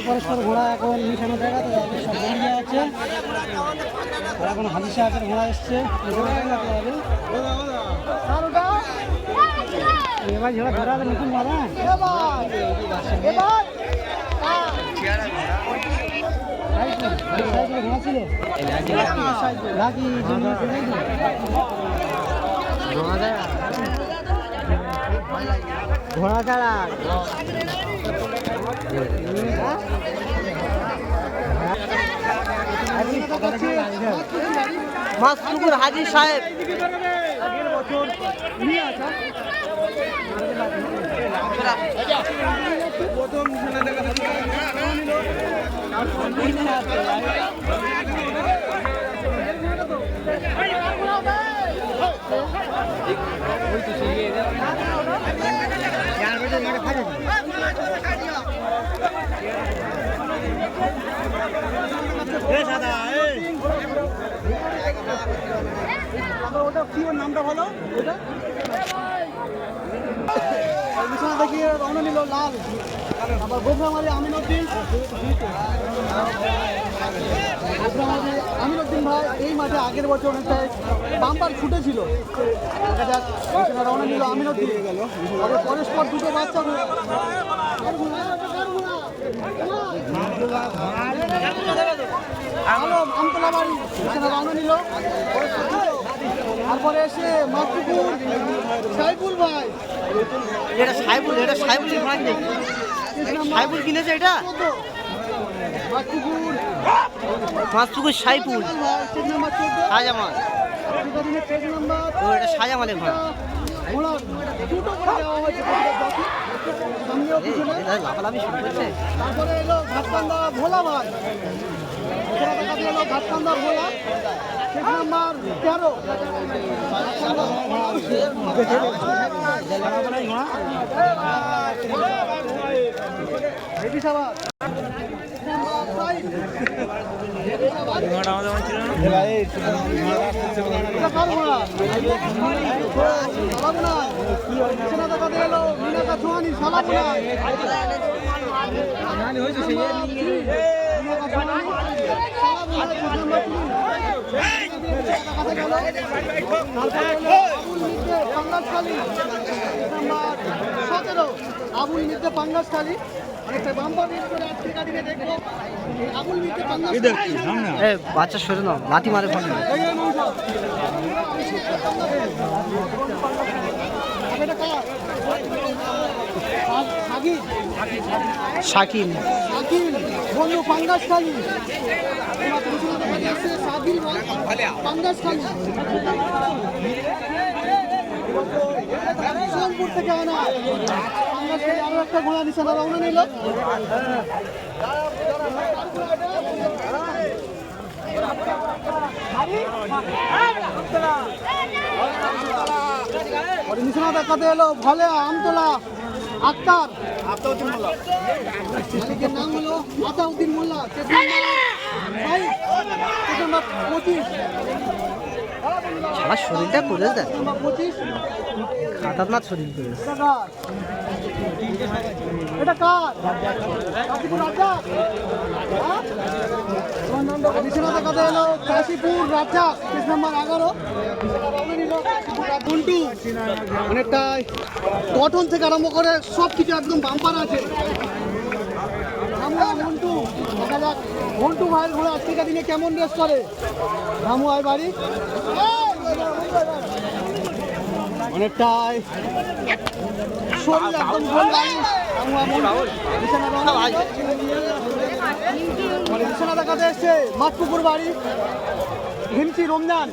পরস্পর ঘোড়া এখন মিশানো জায়গা তো সব দাঁড়িয়ে আছে। আর এখন হাজির সাহেবের ঘোড়া এসছে, এবার ঝোড়া ধরা হবে নতুন ঘোড়া। ঘোড়া ছিল ঘোড়া ছাড়া মাসপুকুর হাজি সাহেব আগের বছর নিয়ে আসা ওটা কি ওর নামটা বলো ওটা দেখি রওনা নিল লাল আবার গোবরামারি আমিনুদ্দিন আমিনুদ্দিন ভাই এই মাঠে আগের বছর অনেকটাই বাম্পার ছুটেছিল। দেখা যাক রওনা নিল আমিনুদ্দিন তবে পরস্পর দুটো বাচ্চা আমতলা বাড়ি সেখানে রওনা নিল। তারপরে এসে মাতপুকুর সাইফুল ভাই এটা সাইফুল সাইফুল কিনেছে এটা মাতপুকুর সাইফুল শাহজামাল এটা শাহজামালের ঘোড়া লাফালাফি শুরু করছে। তারপরে এলো ঘাটকান্দা ভোলা ভাই এলো ঘাটকান্দা ভোলা নাম্বার 13 আবুল মির্জা পাঙ্গাসখালী অনেকটা বাম্পার রেস করে আজকে গাড়িতে দেখবো আবুল মির্জা পাঙ্গাসখালী বাচ্চা সরে নাও লাথি মারে ফোন শাকিল বন্ধু পাঙ্গাসখালী শাকিল পাঙ্গাসখালী সোনপুর থেকে আনা আরো একটা ঘোড়া নিশানা রওনা নিল। নিশানা দেখাতে এলো ভলে আমতলা আক্তার মালিকের নাম হলো আতাউদ্দিন মোল্লা 25 আমার শরীরটা করে দেয় খাতারনাথ শরীর করে এটা কার নিশানা দেখাতে এলো কাশীপুর রাজা কেস নাম্বার 11 মন্টু অনেকটাই গঠন থেকে আরম্ভ করে সব কিছু একদম বাম্পার আছে। আমরা মন্টু দেখা যাক মন্টু ভাইয়ের ঘোড়া আজকের দিনে কেমন রেস করে। রামু ভাই বাড়ি অনেকটাই শরীর একদম বিছানা দেখাতে এসছে মাতপুকুর বাড়ি হিমচি রমজান